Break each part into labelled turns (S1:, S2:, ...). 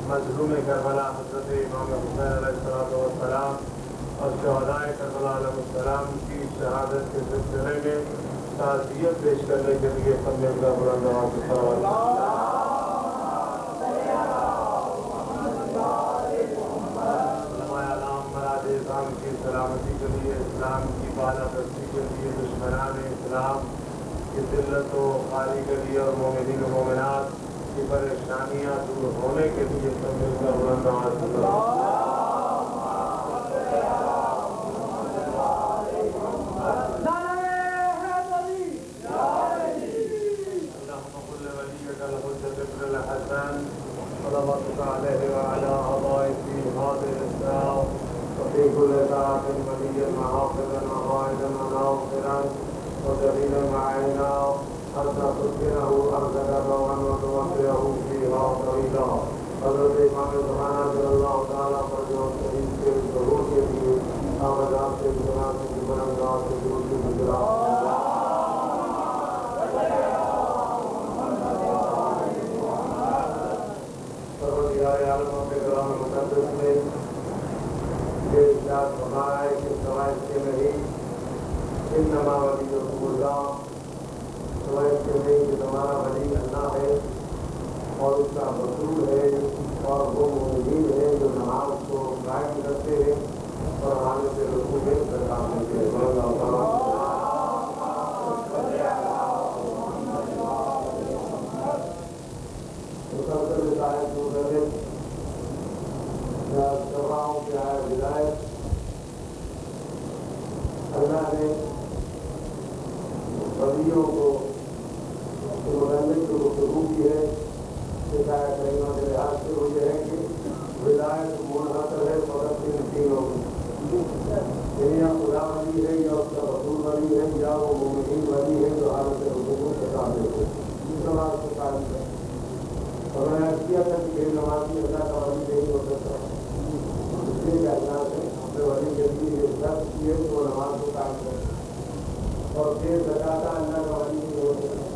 S1: مظلوم کربلا حضرت امام حسین علیہ السلام اور شہدائے کربلا علیہ السلام کی شہادت کے سلسلے میں تعزیت پیش کرنے کے لیے سب نے اپنا بلند آواز سے علماء علام مراد اسلام کی سلامتی کے لیے، اسلام کی بالا دستی کے لیے، دشمنان اسلام کی ذلت و خاری کے لیے اور مومنین و مومنات کی پریشانیاں دور ہونے کے لیے سب مل کر بلند آواز سے صلواتك عليه وعلى آبائه في هذه الساعة وفي كل ساعة وليا وحافظا وقائدا وناصرا ودليلا معينا حتى تسكنه أرضك روعا وتوفيه فيها طويلا. حضرت امام زمانہ رضی اللہ تعالیٰ پر جو شریف کے ظہور کے لیے آمدات سے گزران سے بلندگاہ سے دور سے گزرا عالموں کے کلام مقدس میں یہ ارشاد فرمایا ہے کہ سوائے میں ہی انما ولیکم اللہ، سوائے میں کہ تمہارا ولی اللہ ہے اور اس کا رسول ہے اور وہ مومنین ہے جو نماز کو قائم کرتے ہیں اور حالت رسول میں سرکار دیتے ہیں. مسلسل ہدایت مدرس سباؤں کی آئے ہدایت اللہ نے ولیوں کو مغلق کو گفتگو کی ہے. ہدایت کریمہ کے لحاظ سے وہ یہ ہے کہ ولایت منحصر ہے فقط ان تینوں میں، یا خدا ولی ہے یا اس کا رسول ولی ہے یا وہ مومنین ولی ہے جو حالت رسول کے ساتھ دیتے نماز کو قائم کرتے. اور میں نے کیا تھا کہ یہ نمازی اللہ کا ولی نہیں ہو سکتا، اس لیے کہ اللہ سے اپنے ولی کے لیے یہ شرط کی ہے کہ وہ نماز کو قائم کرے اور پھر زکاتہ اللہ کا ولی نہیں ہو سکتا.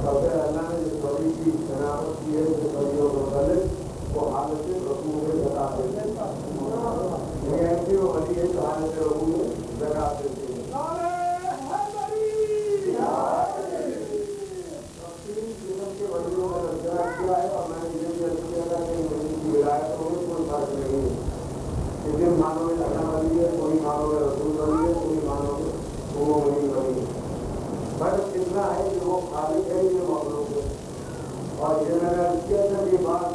S1: اور پھر اللہ نے جس ولی کی شناخت کی ہے جس ولیوں کو متعلق وہ حالت رسول میں زکات دیتے ہیں. یہ ایسی وہ ولی ہے جو حالت رسول میں زکات دیتے ہیں. کوئی مانو میں اللہ ولی ہے، کوئی مانو میں رسول ولی ہے، کوئی مانو میں وہ ولی ولی ہے. فرق اتنا ہے کہ وہ خالق ہے، یہ مخلوق ہے. اور یہ میں نے کیا تھا کہ بات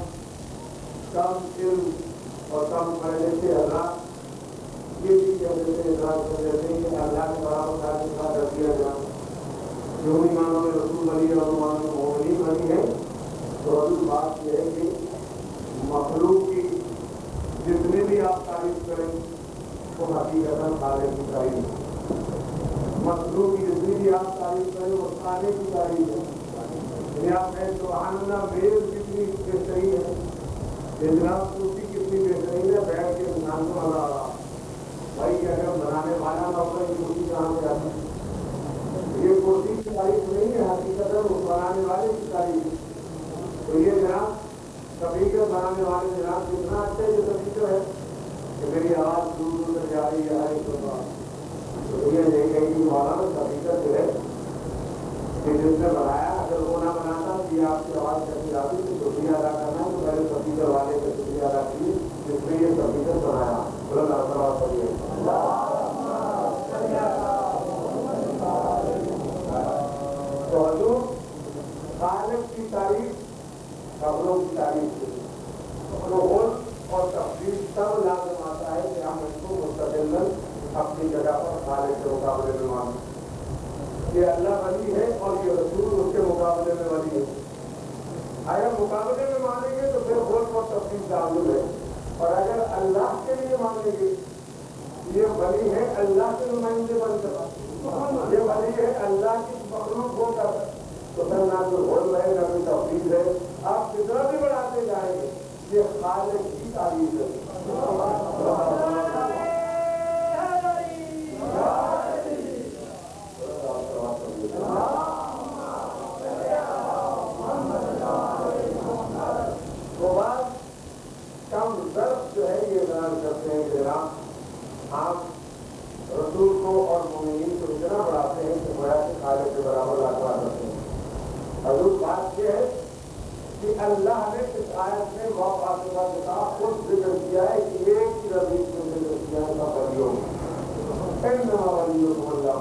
S1: کی تعریف ہے، مخلوق کی جتنی بھی آپ تعریف کریں وہ کھانے کی تعریف ہے. یعنی آپ کہیں سبحان اللہ میز کتنی بہترین ہے، جناب کرسی کتنی بہترین ہے، بیٹھ کے انسان کو مزہ آ رہا. بھائی کہ اگر بنانے والا نہ ہوگا یہ کرسی کہاں سے آتی ہے؟ یہ کرسی کی تعریف نہیں ہے، حقیقت ہے اس بنانے والے کی تعریف ہے. تو یہ جناب سپیکر بنانے والے جناب کتنا اچھا یہ سپیکر ہے کہ میری آواز دور دور تک جا رہی ہے. تو یہ دیکھیں گے مولانا سپیکر جو ہے کہ جس نے بنایا، اگر وہ نہ بناتا تو یہ آپ کی آواز کیسی آتی. تو شکریہ ادا کرنا ہے تو پہلے سپیکر والے کا شکریہ ادا کیجیے جس نے یہ سپیکر بنایا. بلند آواز کریے. تو حضور خالق کی تعریف خبروں کی تعریف سے قبول اور تفصیل سب لازم آتا ہے کہ ہم اس کو مستقل اپنی جگہ پر خالق کے مقابلے میں مانیں. یہ اللہ ولی ہے اور یہ رسول اس کے مقابلے میں ولی ہے. اگر مقابلے میں مانیں گے تو پھر غلط اور تفصیل تعلق ہے، اور اگر اللہ کے لیے مانیں گے یہ ولی ہے اللہ کے نمائندے بن کر، یہ ولی ہے اللہ کی مخلوق ہو کر، تو پھر نہ کوئی غلط ہے نہ کوئی تفصیل ہے. آپ کتنا بھی بڑھاتے جائیں گے یہ خالق کی تعریف ہے. تو بات کم ضرب جو ہے یہ بیان کرتے ہیں کہ جناب آپ رسول کو اور مومنین کو اتنا بڑھاتے ہیں کہ گویا کہ خالق کے برابر لاکھواں کرتے ہیں. حضور بات یہ ہے کہ اللہ نے اس آیت میں واقعہ کے ساتھ خود ذکر کیا ہے کہ ایک ہی ربیع کو ذکر کیا ہے سب ولیوں انما ولیکم اللہ.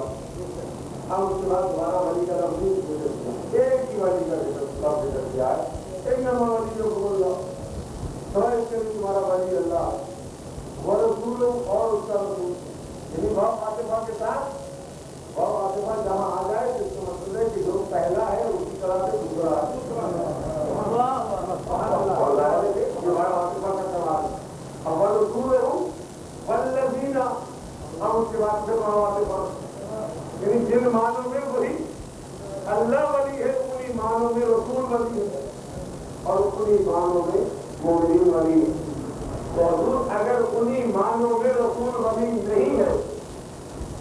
S1: ہم اس کے بعد دوبارہ ولی کا لفظ ذکر کیا، ایک ہی ولی کا ذکر کیا ہے انما ولیکم اللہ. تو اس کے لیے تمہارا ولی اللہ وہ رسول اور اس کا رسول. یعنی واقعہ کے ساتھ واقعہ جہاں آ جائے تو اس کا مطلب ہے کہ جو پہلا ہے اسی طرح سے دوسرا ہے. اول رسول ہوں والذین، ہم اس کے بعد پھر یعنی جن معنوں میں وہی اللہ ولی ہے انہی معنوں میں رسول ولی ہے اور انہی معنوں میں مومنین ولی ہے. تو حضور اگر انہی معنوں میں رسول ولی نہیں ہے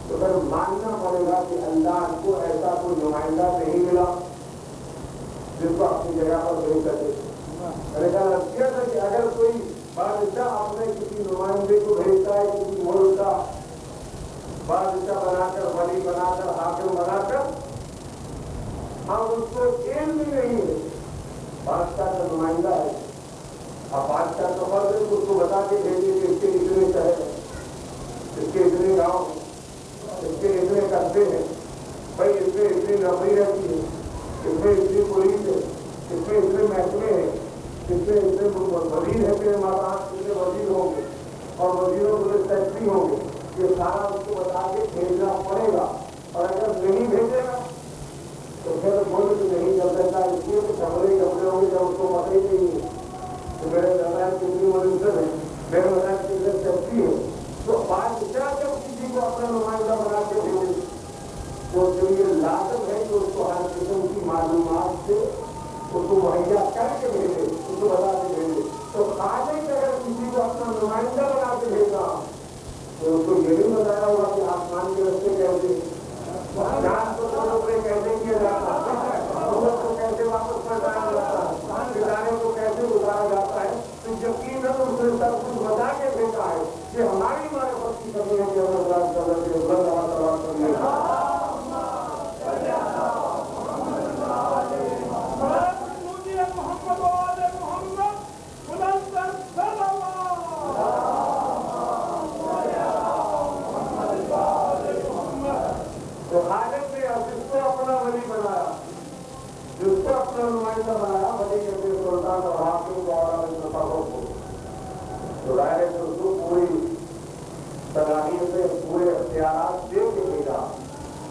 S1: تو پھر ماننا پڑے گا کہ اللہ کو ایسا کوئی نمائندہ نہیں ملا جس کو اپنی جگہ پر بھیج سکے. میں نے کہا کیا تھا کہ اگر کوئی بادشاہ اپنے کسی نمائندے کو بھیجتا ہے کسی ملک کا بادشاہ بنا کر ولی بنا کر حاکم بنا کر، ہم اس کو علم بھی نہیں ہے بادشاہ کا نمائندہ ہے. اب بادشاہ کا فرض ہے اس کو بتا کے بھیجے کہ اس کے اتنے شہر ہیں، اس کے اتنے گاؤں ہیں، اس کے اتنے قصبے ہیں، بھائی اس میں اتنی نوکری رہتی ہے، اس میں اتنی پولیس ہے، اس میں اتنے محکمے ہیں، اس میں اتنے وزیر ہیں، میرے ماتحت اتنے وزیر ہوں گے اور وزیروں کے سیکٹری ہوں گے. یہ سارا اس کو بتا کے بھیجنا پڑے گا. اور اگر نہیں بھیجے گا تو پھر ملک نہیں چل سکتا. اس لیے تو کمرے ہوں گے جب اس کو پتہ ہی نہیں ہے تو میرے بتایا کتنی منسٹر ہے، میرے بتایا کتنے سیکٹری ہے. تو بادشاہ جب کسی کو اپنا نمائندہ بنا کے بھیجے تو اس کے لیے لازم ہے کہ اس کو ہر قسم کی معلومات سے اس کو مہیا کر کے بھیجے، اس کو بتا کے بھیجے. تو خالق اگر کسی کو اپنا نمائندہ بنا کے بھیجا تو اس کو یہ بھی بتایا ہوگا کہ آسمان کے رستے کیسے جان کو کیسے کیا جاتا ہے، کو کیسے واپس پہنچایا جاتا ہے، ستارے کو کیسے اتارا جاتا ہے. تو یقیناً اس نے سب کچھ بتا کے بھیجا ہے. یہ ہماری معرفت کی کمی ہے کہ ہم اللہ تعالیٰ کے تو خالق نے جس کو اپنا ولی بنایا، جس کو اپنا نمائندہ بنایا، ولی کے پھر سلطان اور حاکم کو اور تصرف کو تو ظاہر ہے کہ اس کو پوری صلاحیت سے پورے اختیارات دے کے بھیجا.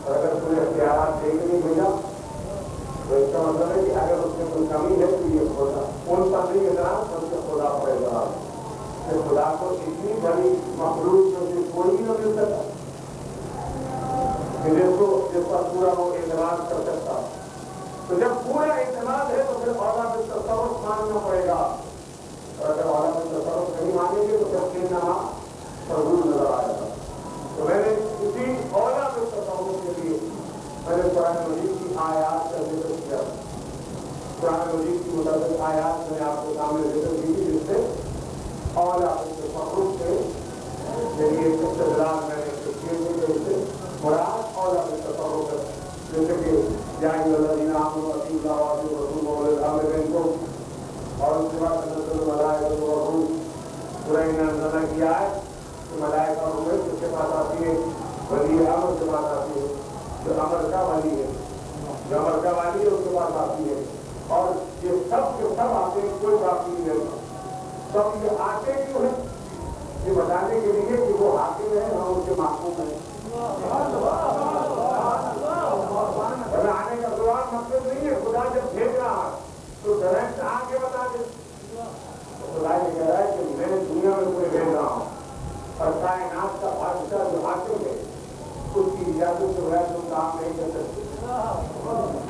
S1: اور اگر پورے اختیارات دے کے نہیں بھیجا تو اس کا مطلب ہے کہ اگر اس میں کوئی کمی ہے تو یہ خدا ان پندری کے دوران اس کے خدا پر اعتراض کہ خدا کو اتنی بڑی مخلوق جو کہ کوئی نہ مل سکا پر پورا وہ اعتماد کر سکتا. تو جب پورا اعتماد ہے تو پھر اولا بالتصرف ماننا پڑے گا. اور اگر اولا بالتصرف نہیں مانیں گے تو پھر نامہ مضبوط نظر آئے گا. تو میں نے اسی اولا بالتصرف کے لیے میں نے قرآن مجید کی آیات کا ذکر کیا. قرآن مجید کی متعدد آیات میں نے آپ کے سامنے ذکر کی تھی جس سے اولا بالتصرف کے ذریعے استدلال میں نے مراد اولا بالتصرف ہے. جیسے کہ یا ایھا الذین آمنوا اطیعوا اللہ واطیعوا الرسول واولي الامر منکم اور اس کے بعد تنزل الملائکۃ والروح. سورہ انزلنا کی آیت کہ ملائکہ اور روح اس کے پاس آتی ہے, ولی امر کے پاس آتی ہے, جو امر کا ولی ہے, جو امر کا والی ہے اس کے پاس آتی ہے. اور یہ سب کے سب آتے ہیں, کوئی باقی نہیں رہتا. سب یہ آتے کیوں ہیں؟ یہ بتانے کے لیے کہ وہ حاکم ہے, ہم ان کے محکوم ہیں. آنے کا سوال مقصد نہیں ہے. خدا جب بھیج رہا ہے تو ڈائریکٹ آ کے بتا دے. خدا یہ کہہ رہا ہے کہ میں دنیا میں تمہیں بھیج رہا ہوں اور کائنات کا بادشاہ جو حاکم ہے اس کی اجازت کے بغیر تم کام نہیں کر سکتے.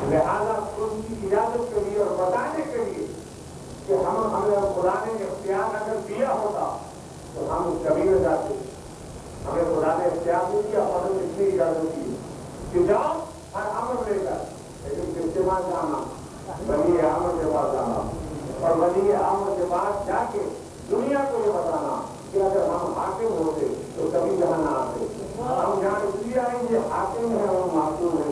S1: لہٰذا اس کی اجازت کے لیے اور بتانے کے لیے کہ ہمیں خدا نے اختیار اگر دیا ہوتا تو ہم کبھی نہ جاتے. ہمیں خدا نے اختیار نہیں دیا اور ہمیں اتنی اجازت دی کہ جاؤ ہر امر لے کر, لیکن کس کے پاس جانا؟ ولی اعظم کے پاس جانا. اور ولی اعظم کے پاس جا کے دنیا کو یہ بتانا کہ اگر ہم حاکم ہوتے تو کبھی جہاں نہ آتے. ہم جہاں اس لیے آئیں گے حاکم ہیں اور معصوم ہیں.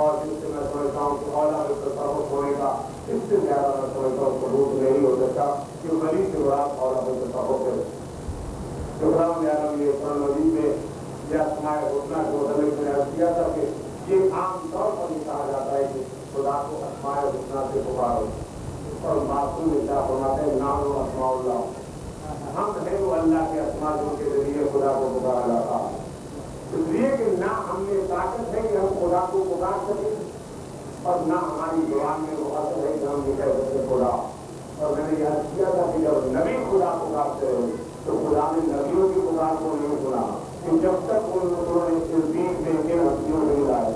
S1: اور جس سے میں سمجھتا ہوں کہ اولا بالتصرف ہونے کا اس سے زیادہ میں سمجھتا ہوں ثبوت نہیں ہو سکتا کہ ولی سے مراد اولا بالتصرف ہے. قرآن یہ قرآن مجید میں یا اسماء الحسنی کے متعلق میں نے عرض کیا تھا کہ یہ عام طور پر یہ کہا جاتا ہے کہ خدا کو اسماء الحسنی سے پکارو اور معصوم کیا فرماتے ہیں نام و اسماء اللہ. ہم ہے وہ اللہ کے اسماء جن کے ذریعے خدا کو پکارا جاتا ہے. اس لیے کہ نہ ہم نے طاقت ہے کہ ہم خدا کو پکار سکیں اور نہ ہماری زبان میں وہ اثر ہے کہ ہم یہ کہہ سکتے خدا. اور میں نے یاد کیا تھا کہ جب نبی خدا پکارتے رہے تو خدا نے نبیوں کی پکار کو نہیں سنا کہ جب تک انہوں نے اس دین میں کے ہستیوں نہیں لائے.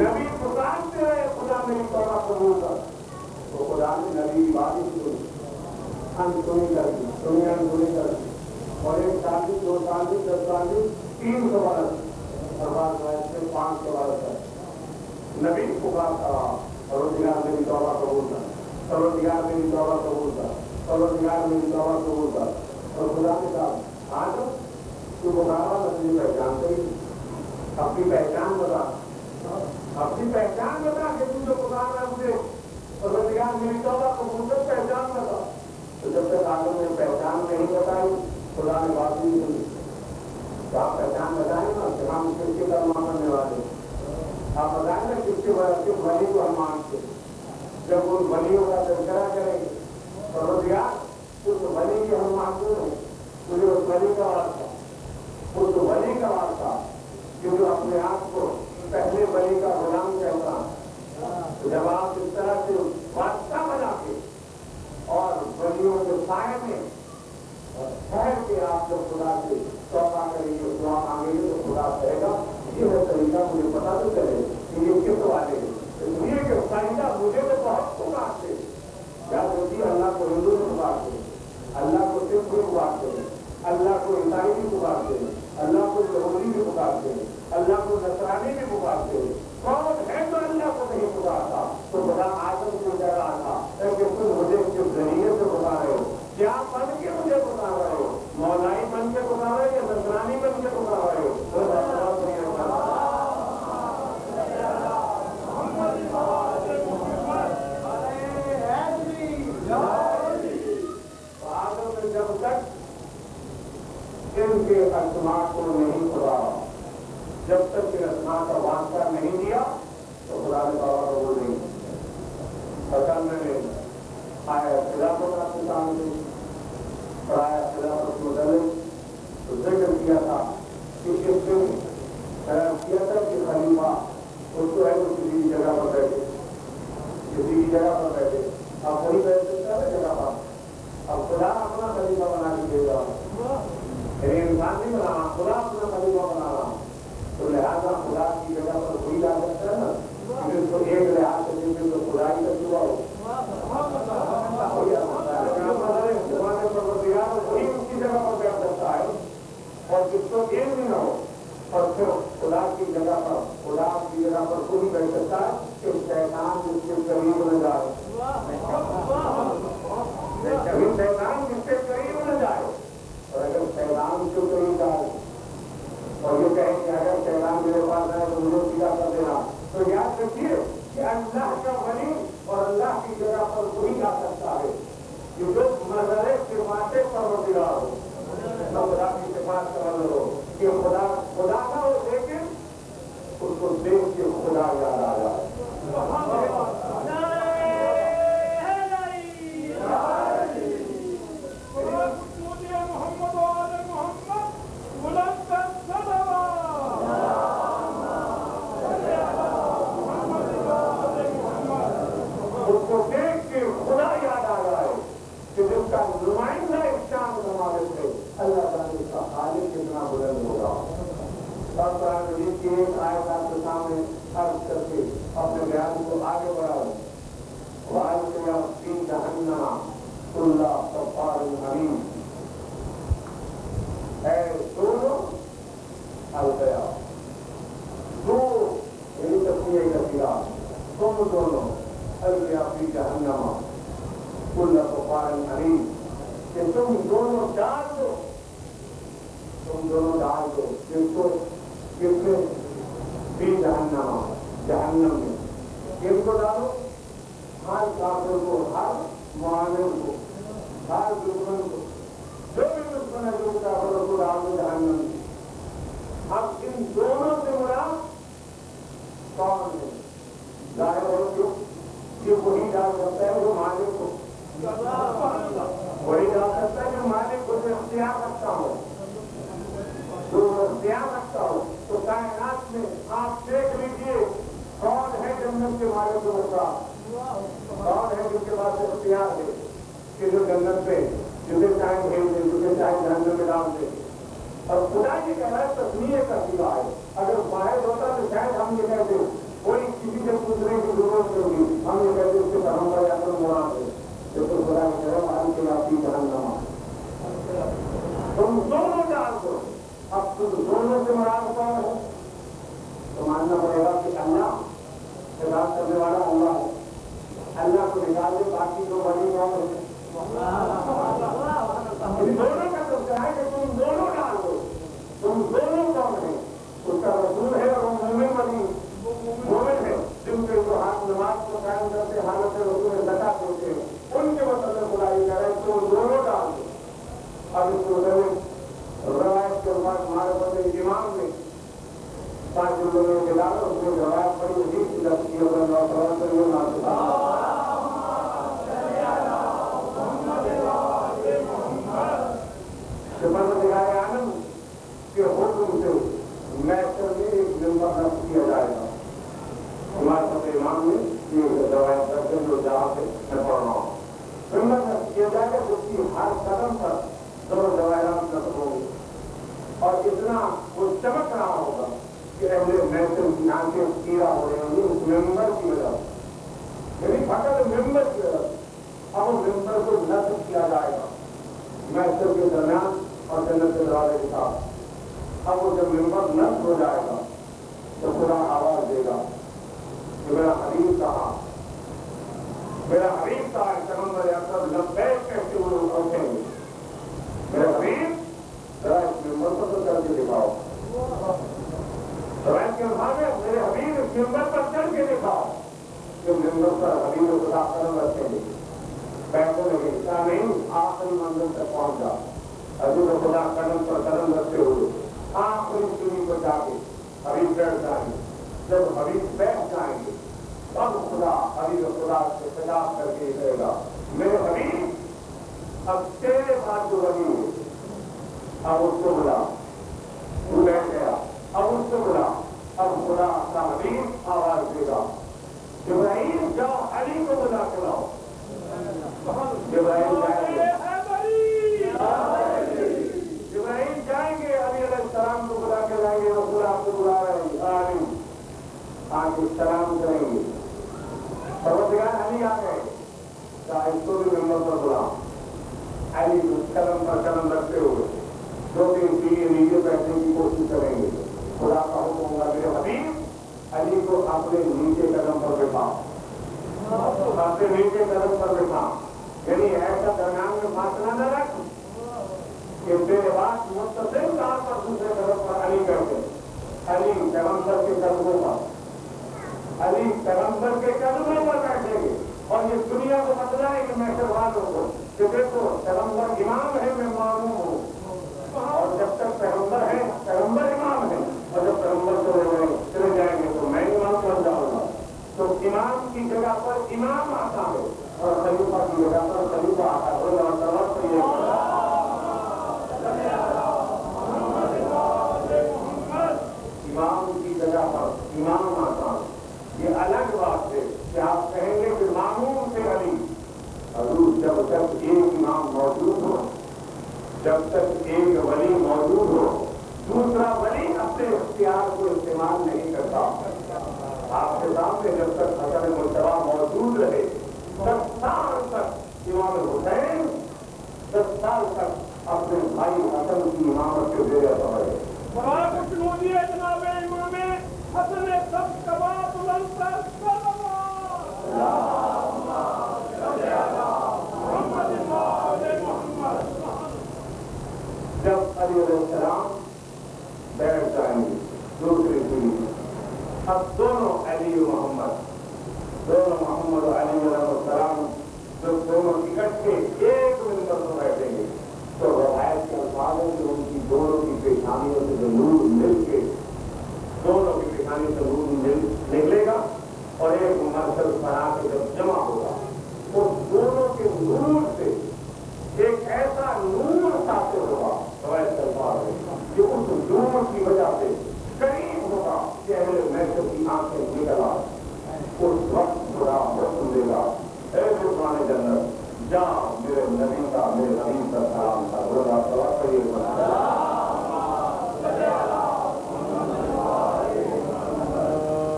S1: نبی پکارتے رہے خدا میری توبہ قبول کر, تو خدا نے نبی کی بات ہی سنی, انسنی کر دی, سنی انسنی کر دی. اور 1 سال بھی 2 سال بھی 10 سال بھی 300 برس اور بعد سے 500 برس ہے نبی پکارتا رہا. پروردگار میری توبہ قبول کر, پروردگار میری توبہ قبول کر, پروردگار میری توبہ قبول کر. اور خدا نے کہا آج تو پکارا اپنی پہچان کری, اپنی پہچان بتا, اپنی پہچان بتا کہ تم جو پکار رہا مجھے پروردگار میری توبہ قبول کر, پہچان بتا. تو جب تک آدم نے پہچان نہیں بتائی خدا نے بات نہیں سنی. تو آپ پہچان بتائیں نا کہ ہم کس کے کلمہ کرنے والے, آپ بتائیں نا کس کے ولی کو ہم مانتے. جب ان ولیوں کا تذکرہ کریں گے پروردگار اس ولی کے ہم معصوم ہیں, مجھے اس ولی کا واسطہ, اس ولی کا واسطہ جو اپنے آپ کو پہلے ولی کا غلام کہتا. جب آپ اس طرح سے واسطہ بنا کے اور ولیوں کے سائے میں ٹھہر کے آپ جب خدا سے توبہ کریں گے, دعا مانگیں گے تو خدا کہے گا یہ ہے طریقہ, مجھے پتا تو چلے کہ یہ کس والے ہیں. اس لیے کہ فائدہ مجھے تو بہت پکارتے ہیں. یاد ہوتی ہے اللہ کو ہندو بھی پکارتے ہیں, اللہ کو سکھ بھی پکارتے ہیں, اللہ کو عیسائی بھی پکارتے ہیں, اللہ کو یہودی بھی پکارتے ہیں, اللہ کو نصرانی بھی پکارتے ہیں. کون ہے تو اللہ کو نہیں پکارتا. تو خدا آدم کو کہہ رہا تھا کہ تم مجھے کس ذریعے سے بتا رہے ہو, کیا بن کے مجھے بتا رہے ہو, مولائی بن کے بتا رہے ہو یا نصرانی بن کے بتا رہے ہو. ان کے اسماء کو نہیں خدا، جب تک کہ اسماء کا واسطہ نہیں دیا تو خدا نے بابا قبول نہیں۔ اصل میں نے آیا خلافت آپ کے سامنے اور آیا خلافت متعلق تو ذکر کیا تھا کہ اس نے کیا تھا کہ خلیفہ اس کو ہے وہ کسی کی جگہ پر بیٹھے، کسی کی جگہ پر بیٹھے، اب وہی بیٹھ سکتا ہے جگہ پر، اب خدا اپنا خلیفہ بنا کے دے گا، یعنی انسان نہیں بنانا، خدا اپنا خلیفہ بنانا، تو لہٰذا خدا کی جگہ پر وہی لا سکتا ہے نا، اس کو ایک لحاظ سے دیکھیں تو خدا ہی کا چکا ہو، وہی اس کی جگہ پر بیٹھ سکتا ہے، اور جس کو ایک بھی نہ ہو اور پھر خدا کی جگہ پر، خدا کی جگہ پر کوئی بیٹھ سکتا ہے کہ شیطان جس کے قریب نہ جائے، شیطان جس کے قریب نہ جائے، اور اگر شیطان کے قریب جائے اور یہ کہے کہ اگر شیطان میرے پاس آئے تو مجھے سیدھا کر دینا، تو یاد رکھیے کہ اللہ کا ولی اور اللہ کی جگہ پر وہی آ سکتا ہے کہ جو نظر فرماتے پروردگار ہو، خدا کی صفات کا مطلب ہو کہ خدا نہ ہو لیکن اس کو دیکھ کے خدا یاد آ جائے۔ اس کو دیکھ کے خدا یاد آ جائے کہ جس کا نمائندہ اس چاند ہمارے سے اللہ تعالیٰ اس کا خالق کتنا بلند ہوگا۔ اور قرآن مجید کی ایک آیت آپ کے سامنے عرض کر کے اپنے بیان کو آگے بڑھاؤں۔ وَأَلْقِيَا فِي جَهَنَّمَ كُلَّ كَفَّارٍ عَنِيدٍ، اے دونوں القیا، دو یعنی تسمیہ کثیرہ، تم دونوں القیا فی جہنم کل کفار عنید، کہ تم دونوں ڈال دو، تم دونوں ڈال دو جس کو، کس میں؟ فی جہنم، جہنم میں، کس کو ڈالو؟ ہر کافر کو، ہر معاند کو، ہر دشمن کو، جو بھی دشمن ہے جو کافر کو ڈال دو جہنم میں۔ اب ان دونوں سے مراد کون ہے؟ ظاہر ہو کیوں کہ وہی ڈال سکتا ہے جو مالک کو، وہی ڈال سکتا ہے جو مالک کو جو اختیار رکھتا ہو، جو اختیار رکھتا ہو۔ تو کائنات میں آپ دیکھ لیجیے کون ہے جنت کے مالک کو ہوتا، کون ہے جس کے پاس اختیار ہے کہ جو جنت پہ جسے چاہے بھیج دے، جسے چاہے جہنم میں ڈال دے۔ اور خدا یہ کہہ رہا ہے تسمیہ کا سوا ہے، اگر واحد ہوتا تو شاید ہم یہ کہتے کوئی کسی سے پوچھنے کی ضرورت نہیں ہوگی، ہم یہ کہتے اس کے پیغمبر یا تو مراد ہے، جو تو خدا کی طرف آن کے آپ کی جہنم، تم دونوں ڈال دو۔ اب تم دونوں سے مراد کون ہے؟ تو ماننا پڑے گا کہ اللہ عبادت کرنے والا اللہ ہے، اللہ کو نکال دے، باقی جو بڑی کون ہے؟ ان دونوں کا تو ہے کہ تم دونوں ڈال دو، تم دونوں کون ہیں؟ اس کا رسول ہے اور وہ مومن بنی مومن ہے، جن کے جو ہاتھ نماز کو قائم کرتے حالت رسول زکات دیتے ہیں، ان کے مطلب خدائی کہہ رہے تم دونوں ڈال دو۔ اب اس کو روایت کے بعد ہمارے بندے امام نے 5 لوگوں کے ڈالو، اس میں روایت پڑی ہوئی کہ دکھائے آنند کے حکم سے محشر میں ایک ممبر نصب کیا جائے گا۔ ہمارے سب امام نے یہ روایت کرتے ہیں جو جہاں سے میں پڑھ رہا ہوں، ممبر نصب کیا جائے گا جس کی ہر قدم پر دونوں جواہرات نصب ہوں گے، اور اتنا وہ چمک رہا ہوگا کہ اہل محشر کی آنکھیں کیڑا ہو رہے ہوں گے اس ممبر کی وجہ سے، یعنی فقط ممبر کی وجہ سے۔ اب اس ممبر کو نصب کیا جائے گا محشر کے درمیان اور جنت کے دروازے کے ساتھ۔ اب وہ جب ممبر نصب ہو جائے گا تو خدا آواز دے گا کہ میرا حبیب کہا، میرا حبیب کہا، پیغمبر اکرم لبیک کہتے ہوئے اٹھیں گے، میرا حبیب ذرا اس ممبر پر تو چڑھ کے دکھاؤ، روایت کے الفاظ ہے میرے حبیب اس ممبر پر چڑھ کے دکھاؤ، کہ ممبر پر حبیب و خدا قدم رکھیں گے، پیسے لگے کیا نہیں آخری منزل تک پہنچ جا، حضور خدا قدم پر قدم رکھتے ہوئے آخری سنی کو جا کے حبیب بیٹھ جائیں گے. جب حبیب بیٹھ جائیں گے تب خدا حبیب خدا سے خطاب کر کے کہے گا میرے حبیب اب تیرے بات جو بنی ہے اب اس کو بلا. وہ بیٹھ گیا اب اس کو بلا. اب خدا کا حبیب آواز دے گا جبرائیل جاؤ علی کو بلا کے لاؤ. جبرائیل جائیں گے علی علیہ السلام کو بلا کے لائیں گے. رسول آپ کو بلا رہے ہیں آمین آج سلام کریں گے. پروردگار علی آ گئے اس کو بھی ممبر پر بلا. علی قدم پر قدم رکھتے ہوئے 2-3 پیڑھی نیچے بیٹھنے کی کوشش کریں گے. خدا کا حکم ہوگا میرے حبیب علی کو اپنے نیچے قدم پر بٹھا. اپنے نیچے قدم پر بٹھا یعنی ایسا درمیان میں فاصلہ نہ رکھ کہ میرے بات متصل طور پر دوسرے قدم پر علی کرتے. علی پیغمبر کے قدموں پر علی پیغمبر کے قدموں پر بیٹھیں گے اور یہ دنیا کو بتلائیں گے محشر والوں کو کہ دیکھو پیغمبر امام ہے میں معموم ہوں. اور جب تک پیغمبر ہے پیغمبر امام ہے اور جب پیغمبر چلے جائیں گے تو میں امام بن جاؤں گا. تو امام کی جگہ پر امام آتا ہے اور خلیفہ کی جگہ پر خلیفہ آتا ہے. امام کی جگہ پر امام آتا ہے. یہ الگ بات ہے کہ آپ کہیں گے کہ معموم سے علی. حضور جب تک ایک امام موجود ہو جب تک ایک ولی موجود ہو دوسرا ولی اپنے اختیار کو استعمال نہیں کرتا. آپ کے سامنے جب تک حسن مجتبیٰ موجود رہے 10 سال تک امام حسین 10 سال تک اپنے بھائی حسن کی امامت کے زیر سمجھے. جناب امام حسن جب علی علیہ السلام بیٹھ جائیں گے دوسری پیڑھی. اب دونوں علی محمد و علی علیہ السلام جب دونوں اکٹھے ایک منبر پر بیٹھیں گے تو روایت کے الفاظوں سے ان کی دونوں کی پیشانیوں سے جو نور مل کے دونوں کی پیشانی سے نور نکلے گا اور ایک مرکز بنا کے جب جمع ہوگا اس دونوں کے نور سے ایک ایسا نور ساتھ ہوگا روایت کے الفاظ ہے کہ اس نور کی وجہ سے قریب ہوگا کہ اہل محشر کی آنکھیں نکل آ. اس وقت خدا حکم دے گا اے قربان جنت جا میرے نبی کا میرے نبی کا سلام تھا. روزہ سوا قریب بنا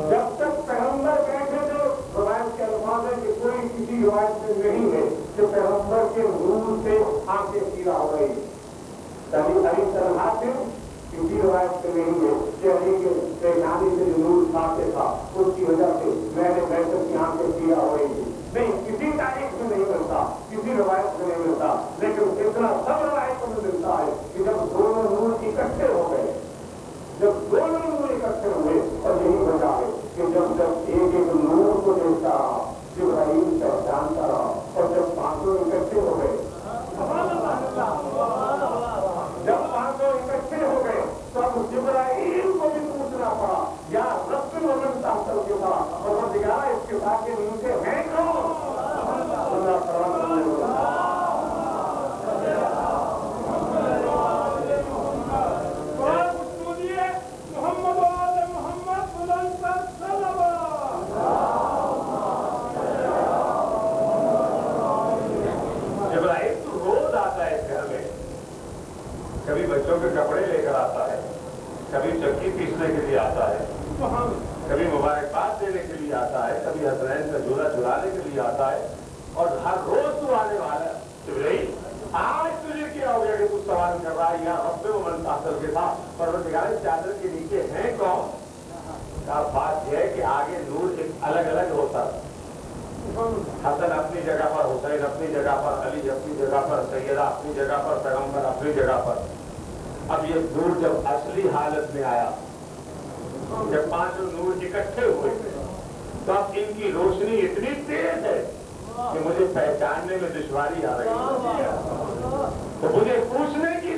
S1: جب تک پیغمبر بیٹھے تھے. روایت کے الفاظ ہے کہ کوئی کسی روایت میں نہیں ہے کہ پیغمبر کے نور سے آنکھیں سیدھا ہو رہی. علی طرح سے کسی روایت سے نہیں ہے کہ علی کے پیشانی سے جو نور ساتھ تھا اس کی وجہ سے میں نے محشر کی آنکھیں سیدھا ہو رہی تھی. نہیں کسی تاریخ میں نہیں ملتا کسی روایت میں نہیں ملتا لیکن اتنا سب روایتوں میں ملتا ہے کہ جب دونوں نور اکٹھے ہو گئے اور یہی وجہ ہے کہ جب ایک ایک نور کو دیکھتا رہا جبرائیل پہچانتا رہا اور جب 500 اکٹھے ہو گئے تو اب جبرائیل کو بھی پوچھنا پڑا یا رب المنن تحصل کے ساتھ اور وہ دکھا اس کے ساتھ کے نیچے ہیں کون. جبرائیل تو روز آتا ہے گھر میں. کبھی بچوں کے کپڑے لے کر آتا ہے کبھی چکی پیسنے کے لیے آتا ہے کبھی مبارکباد دینے کے لیے آتا ہے کبھی حسنین کا جھولا چرانے کے لیے آتا ہے اور ہر روز تو آنے والا ہے. جبرائیل آج تجھے کیا ہو گیا کہ کچھ سوال کر رہا ہے یا رب المنن تحصل کے ساتھ پروردگار چادر کے نیچے ہیں کون. بات یہ ہے کہ آگے نور ایک الگ الگ ہوتا ہے. حسن اپنی جگہ پر حسین اپنی جگہ پر علی اپنی جگہ پر سیدہ اپنی جگہ پر پیغمبر اپنی جگہ پر. اب یہ نور جب اصلی حالت میں آیا جب 5 نور اکٹھے ہوئے تو اب ان کی روشنی اتنی تیز ہے کہ مجھے پہچاننے میں دشواری آ رہی ہے. تو مجھے پوچھنے کی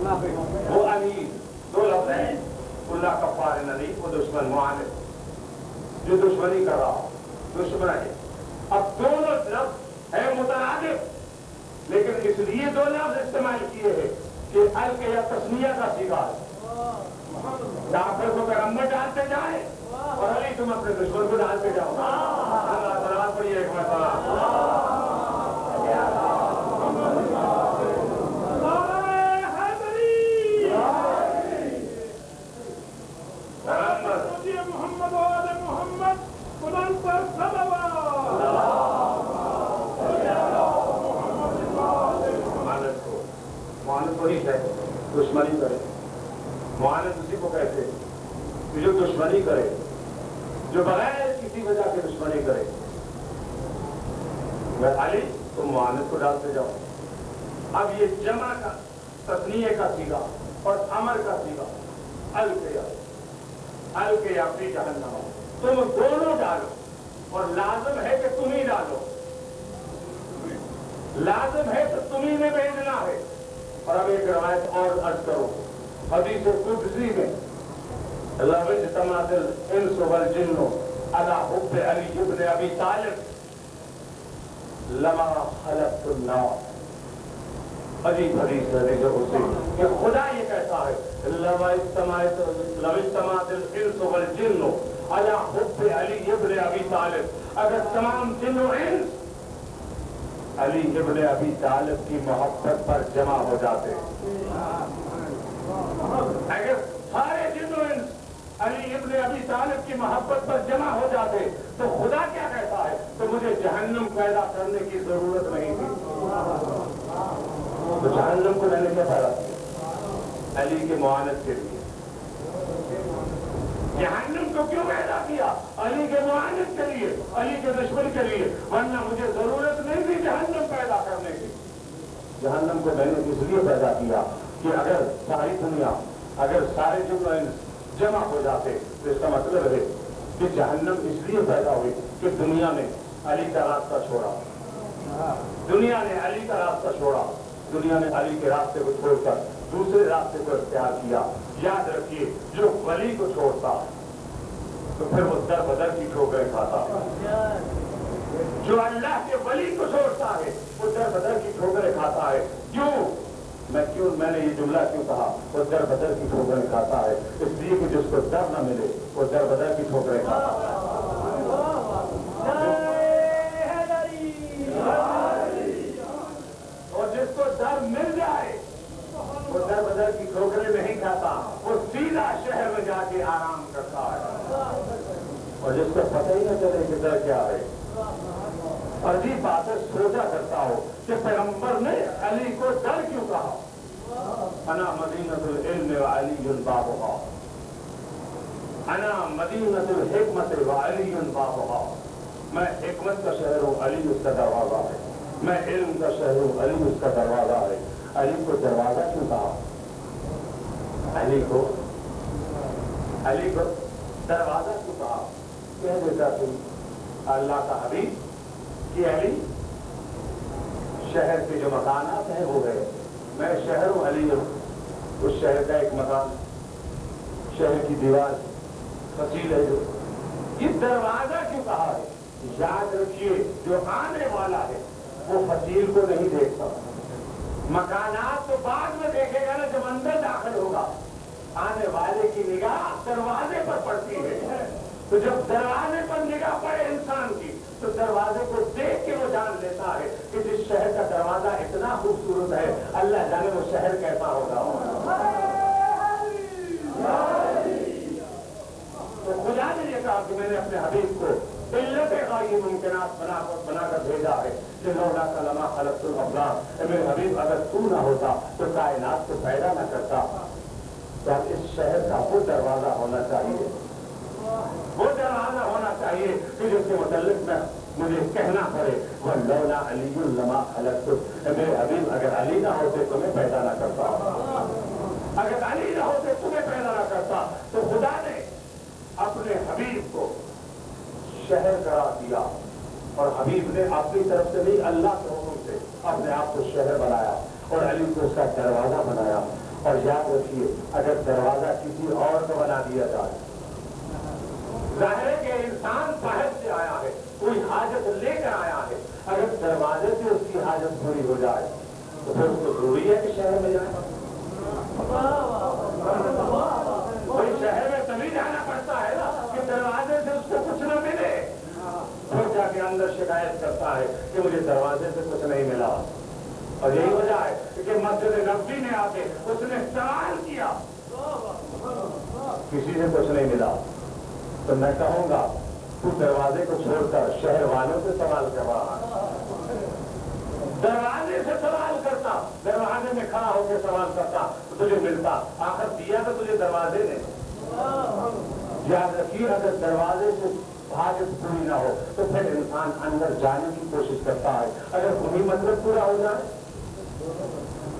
S2: وہ امیر دو لفظ ہیں، اللہ کفار علی، وہ دشمن معاند جو دشمنی کر رہا دشمن ہے۔ اب دونوں لفظ ہے مترادف، لیکن اس لیے دو لفظ استعمال کیے ہیں کہ الک یا تسمیہ کا صیغہ ہے۔ کافر کو پیغمبر ڈالتے جائیں اور علی تم اپنے دشمن کو ڈالتے جاؤ۔ اللہ سلام پڑھیے ایک مرتبہ۔
S1: محمد وآل محمد قرآن پر صلوات۔
S2: معاند کو ہی کہتے دشمنی کرے، معاند اسی کو کہتے کہ جو دشمنی کرے، جو بغیر کسی وجہ کے دشمنی کرے۔ میں علی تم معاند کو ڈالتے جاؤ۔ اب یہ جمع کا تثنیہ کا صیغہ اور امر کا صیغہ القیا فی جہنم، تم دونوں ڈالو، اور لازم ہے کہ تم ہی ڈالو، لازم ہے کہ تم ہی نے بھیجنا ہے۔ اور اب ایک روایت اور عرض کرو، حدیث قدسی میں لو اجتمعت الانس والجن علی حب علی ابن ابی طالب لما خلقت النار۔ عجیب حدیث ہے جو اسے کہ خدا یہ کہتا ہے لو اجتمعت الانس والجن علی حب علی ابن ابی طالب، اگر تمام جن و انس علی ابن ابی طالب کی محبت پر جمع ہو جاتے، اگر سارے جن و انس علی ابن ابی طالب کی محبت پر جمع ہو جاتے تو خدا کیا کہتا ہے تو مجھے جہنم پیدا کرنے کی ضرورت نہیں تھی۔ تو جہنم کو میں نے کیا پیدا کیا؟ علی کے معاند کے لیے۔ جہنم کو کیوں پیدا کیا؟ علی کے معاند کے لیے، علی کے دشمن کے لیے، ورنہ مجھے ضرورت نہیں تھی جہنم پیدا کرنے کی۔ جہنم کو میں نے اس لیے پیدا کیا کہ اگر ساری دنیا، اگر سارے جن و انس جمع ہو جاتے تو اس کا مطلب ہے کہ جہنم اس لیے پیدا ہوئی کہ دنیا نے علی کا راستہ چھوڑا، دنیا نے علی کا راستہ چھوڑا، دنیا نے علی کے راستے کو چھوڑ کر دوسرے راستے کو اختیار کیا۔ یاد رکھیے جو ولی کو چھوڑتا تو پھر وہ در بدر کی ٹھوکریں کھاتا، جو اللہ کے ولی کو چھوڑتا ہے وہ در بدر کی ٹھوکریں کھاتا ہے۔ کیوں میں نے یہ جملہ کیوں کہا وہ در بدر کی ٹھوکریں کھاتا ہے؟ اس لیے کہ جس کو در نہ ملے وہ در بدر کی ٹھوکریں کھاتا ہے، اور جس کو در مل جائے وہ در بدر کی ٹھوکریں نہیں کھاتا، وہ سیدھا شہر میں جا کے آرام کرتا ہے۔ اور جس کو پتہ ہی نہ چلے کہ در کیا ہے، عجیب بات ہے، سوچا کرتا ہو کہ پیغمبر نے علی کو در کیوں کہا؟ انا مدینۃ العلم وعلی بابها، انا مدینۃ الحکمت وعلی بابها، میں حکمت کا شہر ہوں، علی اس کا دروازہ ہے، میں علم کا شہر ہوں، علی اس کا دروازہ ہے۔ علی کو دروازہ کیوں کہا؟ علی کو دروازہ کیوں کہا؟ کہہ دیتا تم اللہ کا حبیب کہ علی شہر کے جو مکانات ہیں وہ گئے، میں شہر ہوں، علی ہوں، اس شہر کا ایک مکان، شہر کی دیوار فصیل ہے، جو یہ دروازہ کیوں کہا ہے؟ یاد رکھیے جو آنے والا ہے وہ فصیل کو نہیں دیکھتا، مکانات تو بعد میں دیکھے گا نا جب اندر داخل ہوگا، آنے والے کی نگاہ دروازے پر پڑتی ہے، تو جب دروازے پر نگاہ پڑے انسان کی تو دروازے کو دیکھ کے وہ جان لیتا ہے کہ جس شہر کا دروازہ اتنا خوبصورت ہے اللہ جانے وہ شہر کیسا ہوگا۔ تو خدا نے یہ کہا کہ میں نے اپنے حبیب کو علت غائب ممکنات بنا کر بھیجا ہے کہ لولا لما خلقت الافلاک، میرے حبیب اگر تو نہ ہوتا تو کائنات کو پیدا نہ کرتا۔ تو اس شہر کا وہ دروازہ ہونا چاہیے، وہ دروازہ ہونا چاہیے کہ جس کے متعلق میں مجھے کہنا پڑے وَلَوْلَا عَلِيٌّ لَمَا خَلَقْتُ، میرے حبیب اگر علی نہ ہوتے تمہیں پیدا نہ کرتا، اگر علی نہ ہوتے تمہیں پیدا نہ کرتا۔ تو خدا نے اپنے حبیب کو شہر قرار دیا، اور حبیب نے اپنی طرف سے نہیں اللہ کے حکم سے اپنے آپ کو شہر بنایا اور علی کو اس کا دروازہ بنایا۔ اور یاد رکھیے اگر دروازہ کسی اور کا بنا دیا جائے، ظاہر ہے کہ انسان باہر سے آیا ہے، کوئی حاجت لے کر آیا ہے، اگر دروازے سے اس کی حاجت پوری ہو جائے تو پھر اس کو ضروری ہے کہ شہر میں جائے؟ کوئی شہر میں تبھی جانا پڑتا ہے نا کہ دروازے سے اس کو کچھ نہ ملے، پھر جا کے اندر شکایت کرتا ہے کہ مجھے دروازے سے کچھ نہیں ملا۔ اور یہی وجہ ہے کہ مسجد نبوی میں آ کے اس نے سوال کیا، کسی سے کچھ نہیں ملا، تو میں کہوں گا تو دروازے کو چھوڑ کر شہر والوں سے سوال کر رہا ہے۔ دروازے سے سوال کرتا، دروازے میں کھڑا ہو کے سوال کرتا تو تجھے ملتا، آخر دیا تو تجھے دروازے نے۔ یاد رکھیے اگر دروازے سے حاجت پوری نہ ہو تو پھر انسان اندر جانے کی کوشش کرتا ہے، اگر وہی مطلب پورا ہو جائے،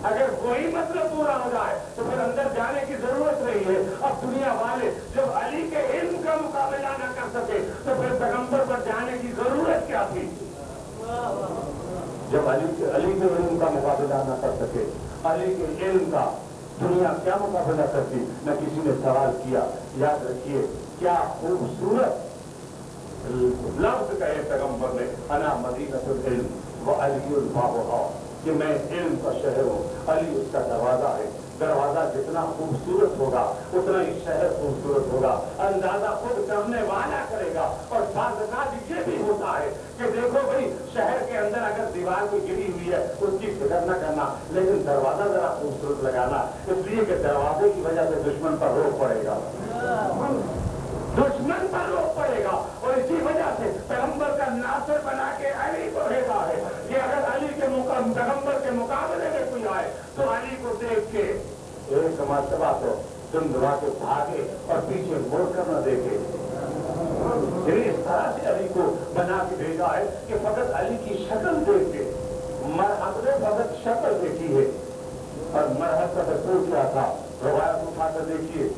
S2: اگر وہی مطلب پورا ہو جائے تو پھر اندر جانے کی ضرورت نہیں ہے۔ اب دنیا والے جب علی کے علم کا مقابلہ نہ کر سکے تو پھر پیغمبر پر جانے کی ضرورت کیا تھی؟ جب علی کے علم کا مقابلہ نہ کر سکے، علی کے علم کا دنیا کیا مقابلہ کرتی؟ نہ کسی نے سوال کیا۔ یاد رکھیے کیا خوبصورت لفظ کہے پیغمبر نے، انا مدینۃ العلم وعلی البابھا، کہ میں علم کا شہر ہوں، علی اس کا دروازہ ہے۔ دروازہ جتنا خوبصورت ہوگا اتنا ہی شہر خوبصورت ہوگا، اندازہ خود کرنے والا کرے گا۔ اور بعض اوقات یہ بھی ہوتا ہے کہ دیکھو بھائی شہر کے اندر اگر دیوار کوئی گری ہوئی ہے اس کی فکر نہ کرنا، لیکن دروازہ ذرا خوبصورت لگانا، اس لیے کہ دروازے کی وجہ سے دشمن پر روک پڑے گا، دشمن پر روک پڑے گا۔ اور اسی وجہ سے پیغمبر کا ناصر بنا کے علی کو بھیجا ہے کہ اگر علی کے پیغمبر کے مقابلے میں کوئی آئے تو علی کو دیکھ کے ایک مرتبہ تو دمدما کے بھاگے اور پیچھے مڑ کر نہ دیکھے۔ اس طرح سے علی کو بنا کے بھیجا ہے کہ فقط علی کی شکل دیکھ کے، مرحب نے فقط شکل دیکھی ہے۔ اور مرحب کا دستور کیا تھا، روایت اٹھا کر دیکھیے،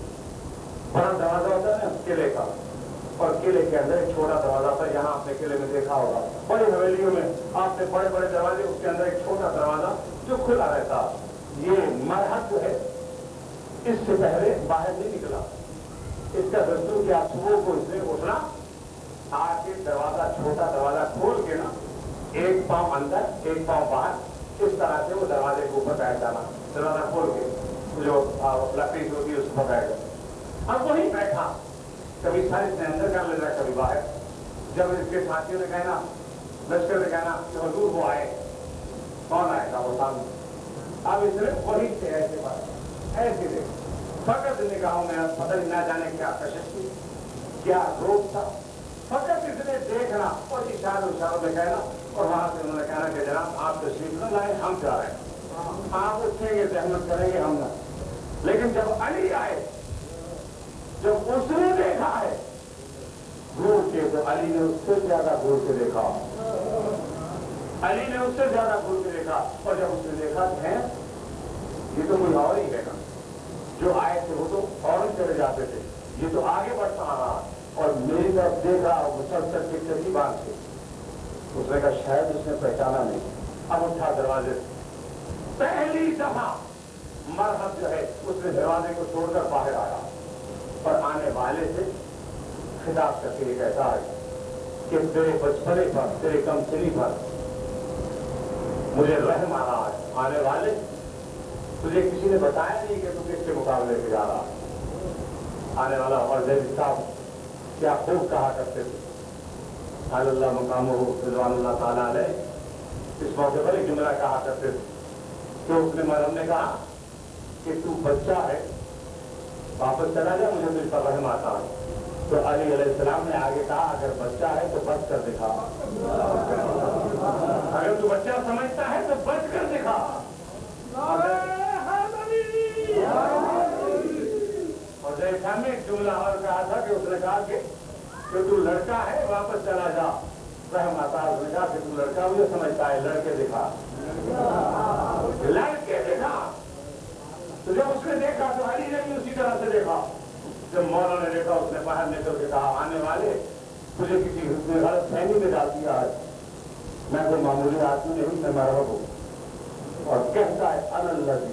S2: بڑا دروازہ ہوتا ہے نا قلعے کا، اور قلعے کے اندر ایک چھوٹا دروازہ تھا، یہاں آپ نے قلعے میں دیکھا ہوگا، بڑی حویلیوں میں آپ نے بڑے بڑے دروازے، اس کے اندر ایک چھوٹا دروازہ جو کھلا رہتا۔ یہ مرحب جو ہے اس سے پہلے باہر نہیں نکلا، اس کا دستور کیا صبح کو اس نے اٹھنا، آ کے دروازہ چھوٹا دروازہ کھول کے نا ایک پاؤں اندر ایک پاؤں باہر، اس طرح سے وہ دروازے کو اوپر بیٹھ جانا، دروازہ کھول کے جو لکڑی ہوتی ہے اس کو بیٹھ جانا۔ اب وہی بیٹھا، کبھی سر اس نے اندر کر لینا کبھی باہر۔ جب اس کے ساتھیوں نے کہنا، لشکر نے کہنا کہ حضور وہ آئے، کون آئے گا وہ سامنے، اب اس نے وہی سے ایسے بات ایسے دیکھ، فقط نگاہوں میں پتہ نہ جانے کیا کشش تھی، کیا روپ تھا، فقط اس نے دیکھنا اور اشاروں میں کہنا، اور وہاں سے انہوں نے کہنا کہ جناب آپ تشریف نہ لائیں، ہم جا رہے ہیں، آپ اٹھیں گے زحمت کریں گے ہم نہ۔ لیکن جب علی آئے، جب اس نے دیکھا ہے گور کے، تو علی نے اس سے زیادہ گور کے دیکھا، علی نے اس سے زیادہ گور کے دیکھا۔ اور جب اس نے دیکھا ہے یہ تو کوئی اور ہی ہے نا، جو آئے تھے وہ تو اور ہی چلے جاتے تھے، یہ تو آگے بڑھتا آ رہا، اور میری طرف دیکھا اور مسلسل کے چلی بات سے اس نے کہا شاید اس نے پہچانا نہیں۔ اب اٹھا دروازے سے، پہلی دفعہ مرحب جو ہے اس نے دروازے کو چھوڑ کر باہر آیا، اور آنے والے سے خطاب کر کے کہتا ہے کہ تیرے بچپنے پر، تیرے کم سنی پر مجھے رحم آ رہا ہے، آنے والے تجھے کسی نے بتایا نہیں کہ تو کس کے مقابلے پہ جا رہا ہے۔ آنے والا اور زید صاحب کیا خوب کہا کرتے تھے، اللہ مقامہ رضوان اللہ تعالیٰ علیہ، اس موقع پر ایک جملہ کہا کرتے تھے کہ اس نے مرحم نے کہا کہ تو بچہ ہے، واپس چلا جا، مجھے تجھ پر رحم آتا ہے۔ تو علی علیہ السلام نے آگے کہا اگر بچہ ہے تو بچ کر دکھا، اگر تو بچہ سمجھتا ہے تو بچ کر دکھا۔ اور جیسا میں ایک جملہ اور کہا تھا کہ اس نے کہا کہ تو لڑکا ہے واپس چلا جا، رحم آتا ہے۔ اس نے کہا کہ تو لڑکا مجھے سمجھتا ہے، لڑکے دکھا، لڑکے دکھا۔ تو جب اس نے دیکھا تو علی نے بھی اسی طرح سے دیکھا۔ جب مولا نے دیکھا اس نے باہر نکل کے کہا آنے والے تجھے کسی غلط فہمی میں ڈال دیا ہے، میں کوئی معمولی آدمی نہیں، میں مرحوم ہوں۔ اور کہتا ہے انا الذی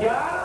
S2: 11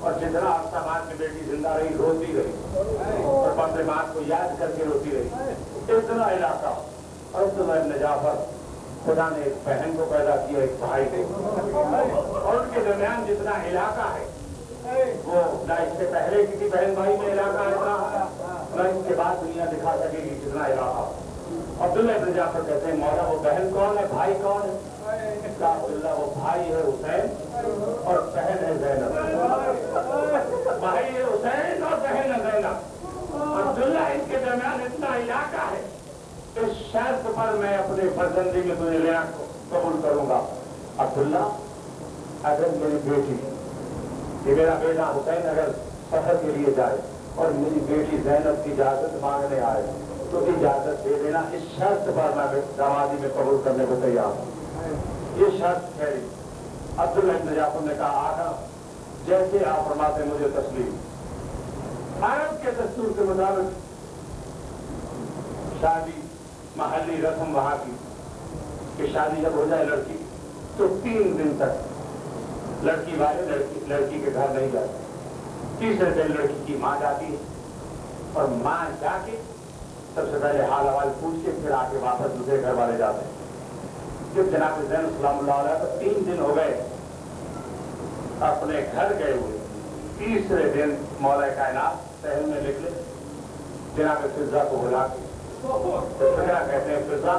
S2: اور جتنا عرصہ ماں کی بیٹی زندہ رہی روتی رہی اور اپنے ماں کو یاد کر کے روتی رہی. اتنا علاقہ. اور عبداللہ ابن جعفر خدا نے ایک بہن کو پیدا کیا, ایک بھائی کو, اور ان کے درمیان جتنا علاقہ ہے وہ نہ اس سے پہلے کسی بہن بھائی میں علاقہ اتنا نہ اس کے بعد دنیا دکھا سکے گی جتنا علاقہ. عبداللہ ابن جعفر کہتے ہیں مولا وہ بہن کون ہے, بھائی کون ہے؟ عبداللہ وہ بھائی ہے حسین اور بہن ہے زینب. بھائی ہے حسین اور بہن ہے زینب. عبداللہ ان کے درمیان اتنا علاقہ ہے, اس شرط پر میں اپنے فرزندی میں تجھے لینا قبول کروں گا. عبداللہ اگر میری بیٹی کہ میرا بیٹا حسین اگر سفر کے لیے جائے اور میری بیٹی زینب کی اجازت مانگنے آئے تو اجازت دے دینا, اس شرط پر میں دامادی میں قبول کرنے کو تیار ہوں. یہ شرط ہے. عبداللہ ابن جعفر نے کہا آقا جیسے آپ فرماتے مجھے تسلیم. عرب کے دستور کے مطابق شادی محلی رسم وہاں کی کہ شادی جب ہو جائے لڑکی تو 3 دن تک لڑکی والے لڑکی کے گھر نہیں جاتے. تیسرے دن لڑکی کی ماں جاتی ہے اور ماں جا کے سب سے پہلے حال حوال پوچھ کے پھر آ کے واپس دوسرے گھر والے جاتے ہیں. جب جناب زین سلام اللہ علیہ تو 3 دن ہو گئے اپنے گھر گئے ہوئے. تیسرے دن مولا کائنات پہل میں نکلے, جناب فضا کو بلا کے کیا کہتے ہیں, فضا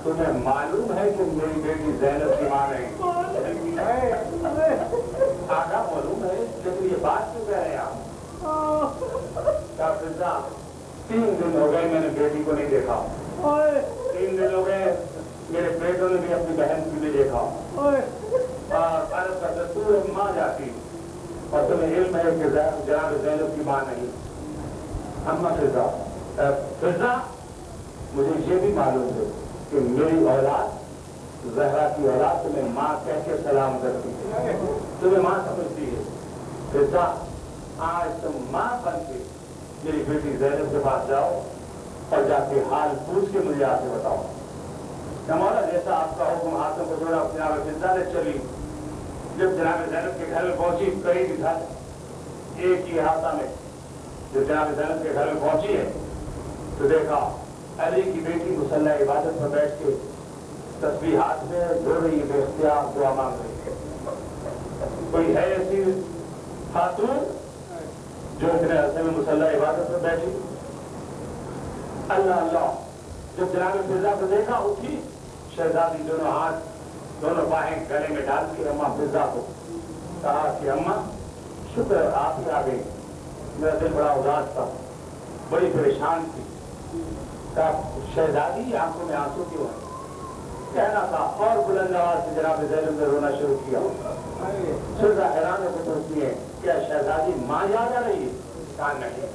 S2: تمہیں معلوم ہے کہ میری بیٹی زینب کی ماں نہیں؟ آگا معلوم ہے لیکن یہ بات کیوں کہہ رہے ہیں آپ؟ کیا فضا 3 دن ہو گئے میں نے بیٹی کو نہیں دیکھا, 3 دن ہو گئے میرے بیٹوں نے بھی اپنی بہن کو نہیں دیکھا, اور عرب کا دستور ماں جاتی اور تمہیں علم ہے کہ جناب زینب کی ماں نہیں. اما فضا مجھے یہ بھی معلوم ہے کہ میری اولاد زہرا کی اولاد تمہیں ماں کہہ کے سلام کرتی ہے, تمہیں ماں سمجھتی ہے. فضا آج تم ماں بن کے میری بیٹی زینب کے پاس جاؤ اور جا کے حال پوچھ کے مجھے آ کے بتاؤ. مولا جیسا آپ کا حکم ہاتھوں کو جوڑا جناب فضا نے چلی. جب جناب زینب کے گھر میں پہنچی قریب تھا ایک ہی احاطہ میں, جب جناب زینب کے گھر میں پہنچی ہے تو دیکھا علی کی بیٹی مصلی عبادت پر بیٹھ کے تسبیح ہاتھ میں دھو رہی ہے, بے اختیار دعا مانگ رہی ہے. کوئی ہے ایسی خاتون جو اتنے عرصے میں مصلی عبادت پر بیٹھی؟ اللہ اللہ. جب جناب فضا کو دیکھا اٹھی, شہزادی دونوں ہاتھ دونوں باہیں گلے میں ڈال کے اماں فضا کو کہا کہ اماں شکر آپ ہی آ گئی, میرا دل بڑا اداس تھا, بڑی پریشان تھی. کہا شہزادی آنکھوں میں آنسو کیوں ہے؟ کہنا تھا اور بلند آواز سے جناب زینب نے رونا شروع کیا. فضا حیران ہو کے پوچھتی ہے کیا شہزادی ماں یاد آ رہی ہے؟ کہا نہیں,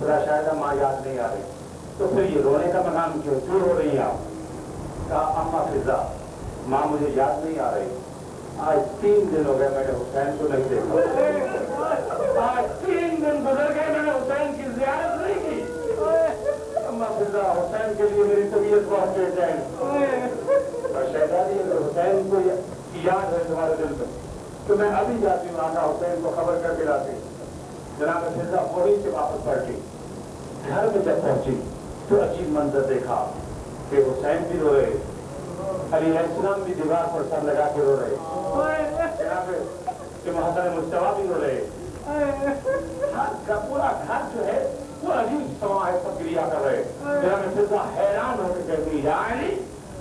S2: خدا شاید ماں یاد نہیں آ رہی. تو پھر یہ رونے کا مقام کیوں رو رہی ہیں آپ؟ کہا اما فضا ماں مجھے یاد نہیں آ رہی, آج 3 دن ہو گئے میں نے حسین کو نہیں دیکھا, آج 3 دن گزر گئے میں نے حسین کی زیارت نہیں کی. اما فضا حسین کے لیے میری طبیعت بہت بے چین, اور شہزادی اگر حسین کو یاد ہے تمہارے دل میں تو میں ابھی جاتی ہوں, آقا حسین کو خبر کر کے لاتی. جناب فضا وہی سے واپس پلٹی. گھر میں جب پہنچی تو عجیب منظر دیکھا کہ حسین بھی رو رہے, علی علیہ السلام بھی دیوار پر سر لگا کے رو رہے, جناب کہ محسن مصطفیٰ بھی رو رہے. پورا گھر جو ہے وہ عجیب سما ہے, سب گریا کر رہے. جناب فضا حیران ہو کے کہتی یا علی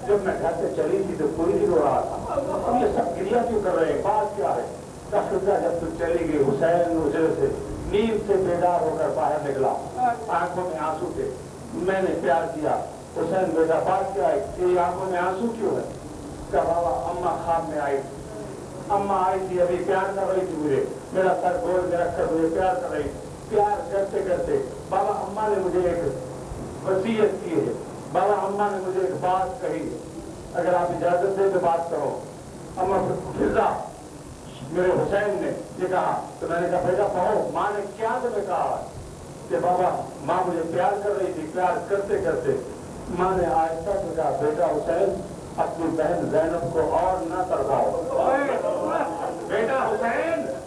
S2: جب میں گھر سے چلی تھی تو کوئی نہیں رو رہا تھا, اب یہ سب گریا کیوں کر رہے ہیں, بات کیا ہے؟ فضا جب تو چلی گئی حسین اجڑے سے نیند سے بیدار ہو کر باہر نکلا, آنکھوں میں آنسو تھے. میں نے پیار کیا, حسین بیٹا بات کیا ہے, تیری آنکھوں میں آنسو کیوں ہے؟ کہا بابا اماں خواب میں آئی, اماں آئی تھی ابھی پیار کر رہی تھی مجھے, میرا سر گول میں رکھ کر مجھے پیار کر رہی. پیار کرتے کرتے بابا اماں نے مجھے ایک وصیت کی ہے, بابا اماں نے مجھے ایک بات کہی ہے, اگر آپ اجازت دیں تو بات کرو. اماں فضا میرے حسین نے یہ کہا تو میں نے کہا بیٹا پڑھو, ماں نے کیا تمہیں کہا؟ کہ بابا ماں مجھے پیار کر رہی تھی, پیار کرتے کرتے ماں نے آہستہ سے کہا بیٹا حسین اپنی بہن زینب کو اور نہ تڑپاؤ, بیٹا حسین